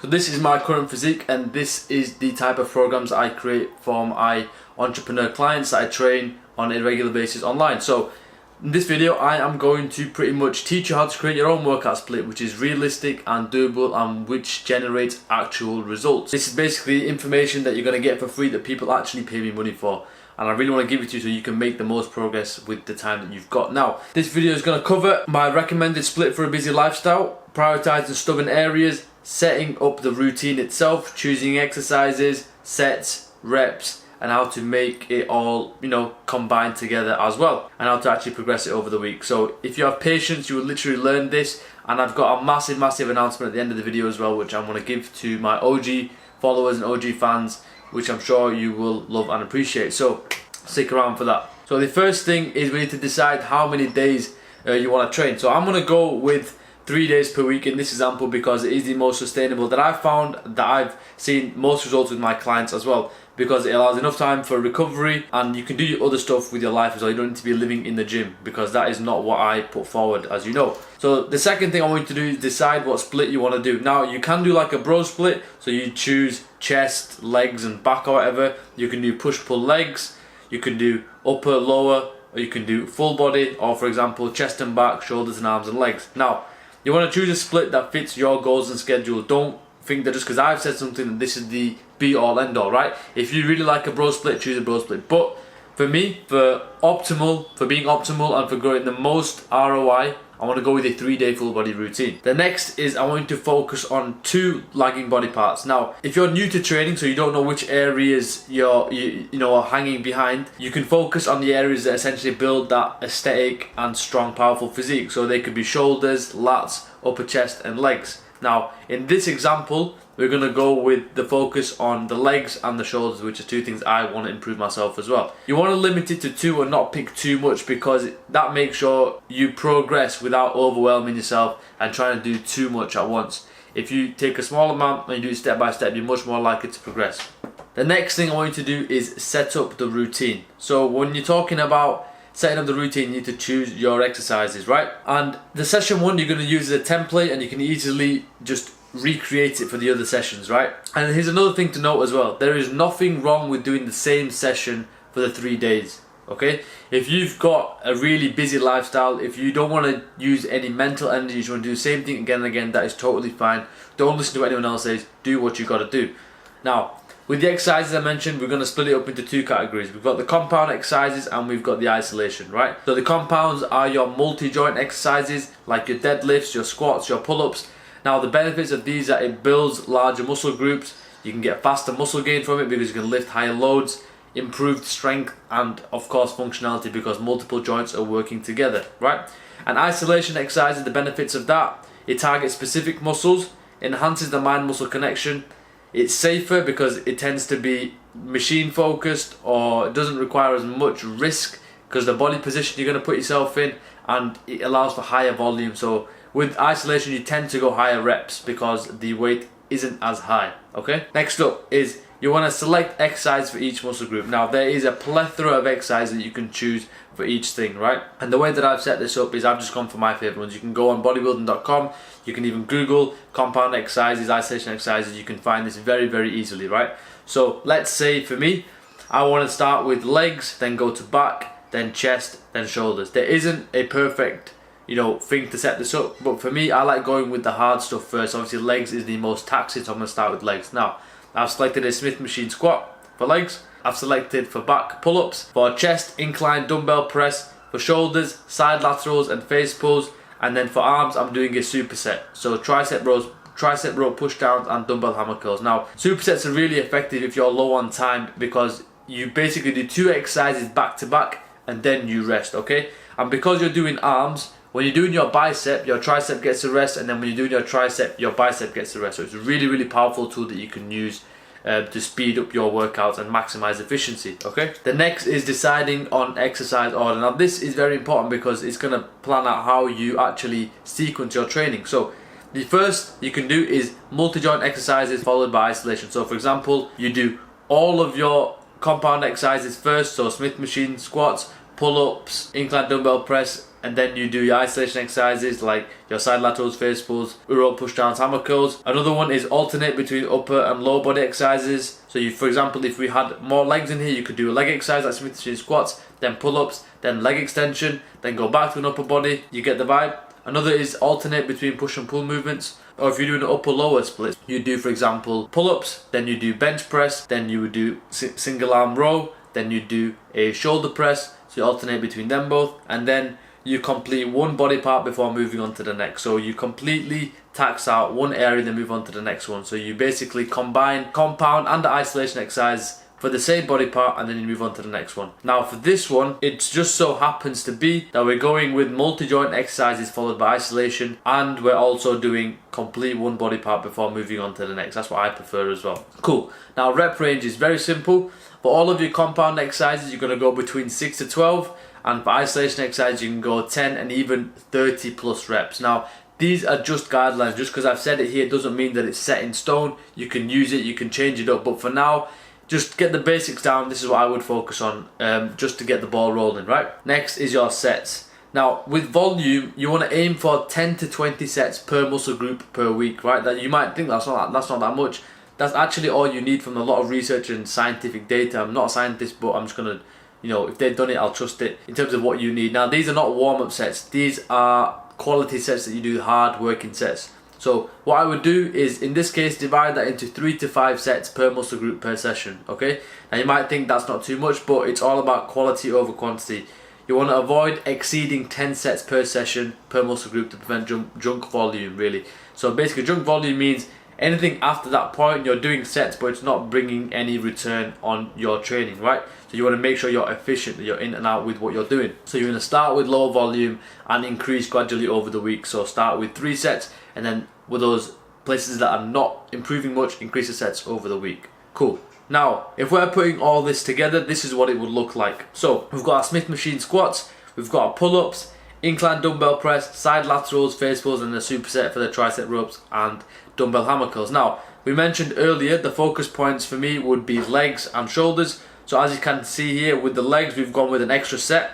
So this is my current physique, and this is the type of programs I create for my entrepreneur clients that I train on a regular basis online. So in this video I am going to pretty much teach you how to create your own workout split which is realistic and doable and which generates actual results. This is basically information that you're going to get for free that people actually pay me money for, and I really want to give it to you so you can make the most progress with the time that you've got. Now, this video is going to cover my recommended split for a busy lifestyle, prioritizing stubborn areas, setting up the routine itself, choosing exercises, sets, reps, and how to make it all, combine together as well, and how to actually progress it over the week. So if you have patience, you will literally learn this, and I've got a massive announcement at the end of the video as well, which I'm going to give to my OG followers and OG fans, which I'm sure you will love and appreciate. So stick around for that. So the first thing is we need to decide how many days you want to train. So I'm going to go with 3 days per week in this example because it is the most sustainable that I've found, that I've seen most results with my clients as well, because it allows enough time for recovery and you can do your other stuff with your life as well. You don't need to be living in the gym, because that is not what I put forward, as you know. So the second thing I want you to do is decide what split you want to do. Now you can do like a bro split, so you choose chest, legs and back or whatever. You can do push-pull legs, you can do upper, lower, or you can do full body, or for example chest and back, shoulders and arms and legs. Now you want to choose a split that fits your goals and schedule. Don't think that just because I've said something that this is the be all end all, right? If you really like a bro split, choose a bro split. But for me, for being optimal and for growing the most ROI, I want to go with a 3-day full body routine. The next is I want you to focus on 2 lagging body parts. Now, if you're new to training, so you don't know which areas you're hanging behind, you can focus on the areas that essentially build that aesthetic and strong, powerful physique. So they could be shoulders, lats, upper chest, and legs. Now, in this example, we're going to go with the focus on the legs and the shoulders, which are 2 things I want to improve myself as well. You want to limit it to 2 and not pick too much, because that makes sure you progress without overwhelming yourself and trying to do too much at once. If you take a small amount and you do it step by step, you're much more likely to progress. The next thing I want you to do is set up the routine. So when you're talking about setting up the routine, you need to choose your exercises, right? And the session 1 you're going to use as a template, and you can easily just recreate it for the other sessions, right? And here's another thing to note as well. There is nothing wrong with doing the same session for the 3 days, okay? If you've got a really busy lifestyle, if you don't want to use any mental energy, you just want to do the same thing again and again, that is totally fine. Don't listen to what anyone else says. Do what you got to do. Now, with the exercises I mentioned, we're going to split it up into 2 categories. We've got the compound exercises and we've got the isolation, right? So the compounds are your multi-joint exercises, like your deadlifts, your squats, your pull-ups. Now the benefits of these are it builds larger muscle groups, you can get faster muscle gain from it because you can lift higher loads, improved strength, and of course functionality because multiple joints are working together, right? And isolation exercises, the benefits of that, it targets specific muscles, enhances the mind-muscle connection. It's safer because it tends to be machine focused, or it doesn't require as much risk because the body position you're going to put yourself in, and it allows for higher volume. So with isolation you tend to go higher reps because the weight isn't as high, okay? Next up is you want to select exercise for each muscle group. Now there is a plethora of exercises that you can choose for each thing, right? And the way that I've set this up is I've just gone for my favourite ones. You can go on bodybuilding.com, you can even Google compound exercises, isolation exercises, you can find this very easily, right? So let's say for me, I want to start with legs, then go to back, then chest, then shoulders. There isn't a perfect thing to set this up, but for me I like going with the hard stuff first. Obviously legs is the most taxing, so I'm going to start with legs. Now I've selected a Smith machine squat for legs, I've selected for back pull-ups, for chest incline dumbbell press, for shoulders side laterals and face pulls, and then for arms I'm doing a superset, so tricep row push downs and dumbbell hammer curls. Now supersets are really effective if you're low on time because you basically do 2 exercises back to back and then you rest, okay? And because you're doing arms, when you're doing your bicep, your tricep gets a rest, and then when you're doing your tricep, your bicep gets a rest. So it's a really powerful tool that you can use to speed up your workouts and maximize efficiency, okay? The next is deciding on exercise order. Now this is very important because it's going to plan out how you actually sequence your training. So the first you can do is multi-joint exercises followed by isolation. So for example, you do all of your compound exercises first, so Smith machine squats, pull-ups, incline dumbbell press, and then you do your isolation exercises like your side laterals, face pulls, row push downs, hammer curls. Another one is alternate between upper and lower body exercises. So you, for example, if we had more legs in here, you could do a leg exercise like Smith machine squats, then pull-ups, then leg extension, then go back to an upper body. You get the vibe. Another is alternate between push and pull movements. Or if you're doing an upper lower split, you do, for example, pull-ups, then you do bench press, then you would do single arm row, then you do a shoulder press. So you alternate between them both, and then you complete one body part before moving on to the next. So you completely tax out one area, then move on to the next one. So you basically combine compound and the isolation exercise for the same body part, and then you move on to the next one. Now for this one, it just so happens to be that we're going with multi-joint exercises followed by isolation, and we're also doing complete one body part before moving on to the next. That's what I prefer as well. Cool. Now rep range is very simple. For all of your compound exercises, you're going to go between 6 to 12, and for isolation exercises, you can go 10 and even 30 plus reps. Now, these are just guidelines. Just because I've said it here doesn't mean that it's set in stone. You can use it, you can change it up, but for now, just get the basics down. This is what I would focus on, just to get the ball rolling, right? Next is your sets. Now, with volume, you want to aim for 10 to 20 sets per muscle group per week, right? That you might think that's not that much. That's actually all you need from a lot of research and scientific data. I'm not a scientist, but I'm just gonna, if they've done it, I'll trust it in terms of what you need. Now, these are not warm-up sets. These are quality sets that you do, hard working sets. So what I would do is, in this case, divide that into 3 to 5 sets per muscle group per session, okay? Now you might think that's not too much, but it's all about quality over quantity. You want to avoid exceeding 10 sets per session per muscle group to prevent junk volume, really. So basically, junk volume means anything after that point, you're doing sets, but it's not bringing any return on your training, right? So you want to make sure you're efficient, that you're in and out with what you're doing. So you're going to start with low volume and increase gradually over the week. So start with 3 sets, and then with those places that are not improving much, increase the sets over the week. Cool. Now, if we're putting all this together, this is what it would look like. So we've got our Smith machine squats, we've got our pull-ups, incline dumbbell press, side laterals, face pulls, and a superset for the tricep ropes and dumbbell hammer curls. Now, we mentioned earlier the focus points for me would be legs and shoulders. So as you can see here, with the legs, we've gone with an extra set.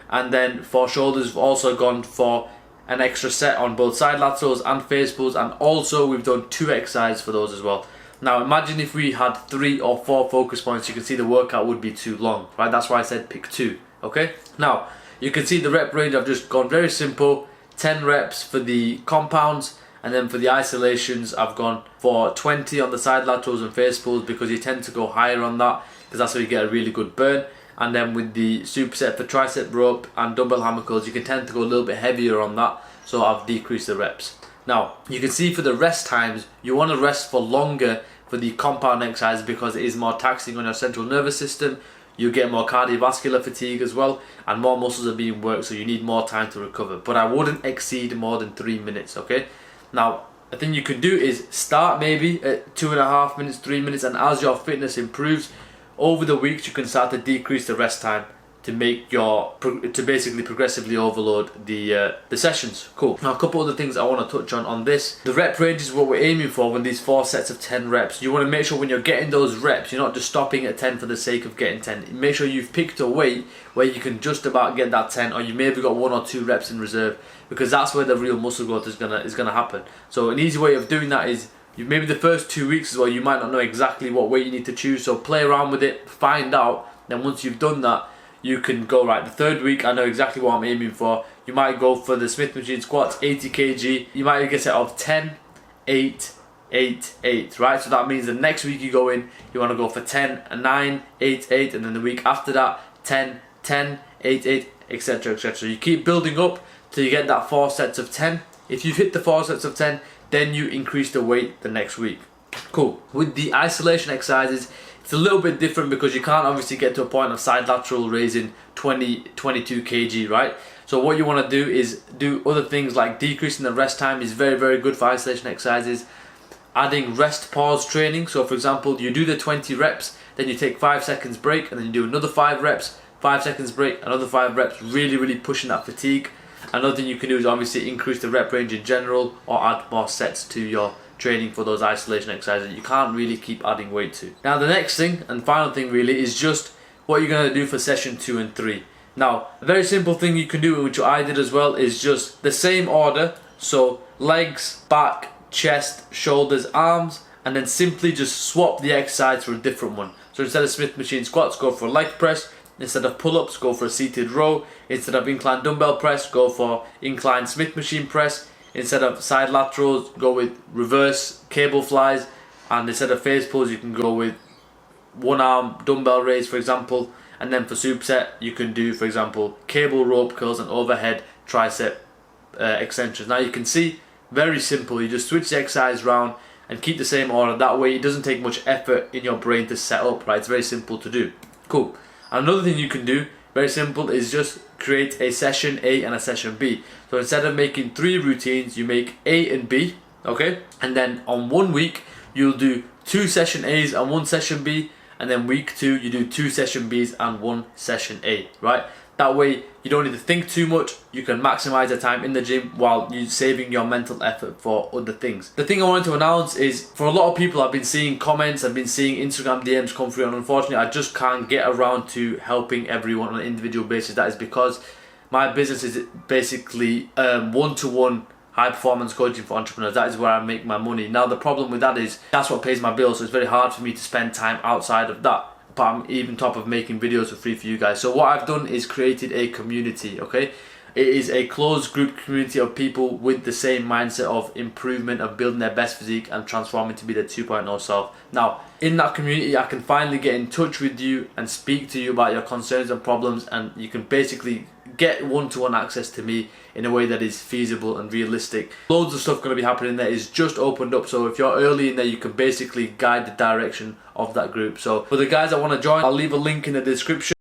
And then for shoulders, we've also gone for an extra set on both side laterals and face pulls. And also, we've done 2 exercises for those as well. Now, imagine if we had 3 or 4 focus points, you can see the workout would be too long, right? That's why I said pick 2, okay? Now, you can see the rep range, I've just gone very simple. 10 reps for the compounds. And then for the isolations, I've gone for 20 on the side laterals and face pulls, because you tend to go higher on that, because that's how you get a really good burn. And then with the superset for tricep rope and dumbbell hammer curls, you can tend to go a little bit heavier on that, so I've decreased the reps. Now, you can see for the rest times, you want to rest for longer for the compound exercise because it is more taxing on your central nervous system. You get more cardiovascular fatigue as well, and more muscles are being worked, so you need more time to recover. But I wouldn't exceed more than 3 minutes, okay? Now, the thing you can do is start maybe at 2.5 minutes, 3 minutes, and as your fitness improves over the weeks, you can start to decrease the rest time to make to basically progressively overload the sessions. Cool. Now, a couple other things I want to touch on this. The rep range is what we're aiming for with these 4 sets of 10 reps. You want to make sure when you're getting those reps, you're not just stopping at 10 for the sake of getting 10. Make sure you've picked a weight where you can just about get that 10, or you maybe got 1 or 2 reps in reserve, because that's where the real muscle growth is gonna happen. So an easy way of doing that is, maybe the first 2 weeks as well, you might not know exactly what weight you need to choose, so play around with it, find out, then once you've done that, you can go, right, the 3rd week, I know exactly what I'm aiming for. You might go for the Smith machine squats, 80 kg. You might get a set of 10, 8, 8, 8, right? So that means the next week you go in, you want to go for 10, 9, 8, 8, and then the week after that, 10, 10, 8, 8, etc, etc. So you keep building up till you get that 4 sets of 10. If you hit the 4 sets of 10, then you increase the weight the next week. Cool. With the isolation exercises, it's a little bit different because you can't obviously get to a point of side lateral raising 20, 22 kg, right? So what you want to do is do other things like decreasing the rest time is very, very good for isolation exercises. Adding rest pause training. So for example, you do the 20 reps, then you take 5 seconds break, and then you do another 5 reps, 5 seconds break, another 5 reps, really, really pushing that fatigue. Another thing you can do is obviously increase the rep range in general, or add more sets to your training for those isolation exercises that you can't really keep adding weight to. Now the next thing and final thing really is just what you're going to do for session 2 and 3. Now, a very simple thing you can do, which I did as well, is just the same order. So legs, back, chest, shoulders, arms, and then simply just swap the exercise for a different one. So instead of Smith machine squats, go for a leg press. Instead of pull-ups, go for a seated row. Instead of incline dumbbell press, go for incline Smith machine press. Instead of side laterals, go with reverse cable flies. And instead of face pulls, you can go with one arm dumbbell raise, for example. And then for superset, you can do, for example, cable rope curls and overhead tricep extensions. Now you can see, very simple. You just switch the exercise around and keep the same order. That way it doesn't take much effort in your brain to set up, right? It's very simple to do. Cool. And another thing you can do, very simple, is just create a session A and a session B. So instead of making 3 routines, you make A and B, okay? And then on 1 week, you'll do 2 session A's and 1 session B. And then week 2, you do 2 session B's and 1 session A, right? That way, you don't need to think too much. You can maximize the time in the gym while you're saving your mental effort for other things. The thing I wanted to announce is, for a lot of people, I've been seeing comments, I've been seeing Instagram DMs come through, and unfortunately, I just can't get around to helping everyone on an individual basis. That is because my business is basically one-to-one high performance coaching for entrepreneurs. That is where I make my money. Now, the problem with that is that's what pays my bills, so it's very hard for me to spend time outside of that. But I'm even top of making videos for free for you guys. So what I've done is created a community, okay? It is a closed group community of people with the same mindset of improvement, of building their best physique and transforming to be their 2.0 self. Now, in that community, I can finally get in touch with you and speak to you about your concerns and problems, and you can basically get one-to-one access to me in a way that is feasible and realistic. Loads of stuff going to be happening there. It's just opened up, so if you're early in there, you can basically guide the direction of that group. So for the guys that want to join, I'll leave a link in the description.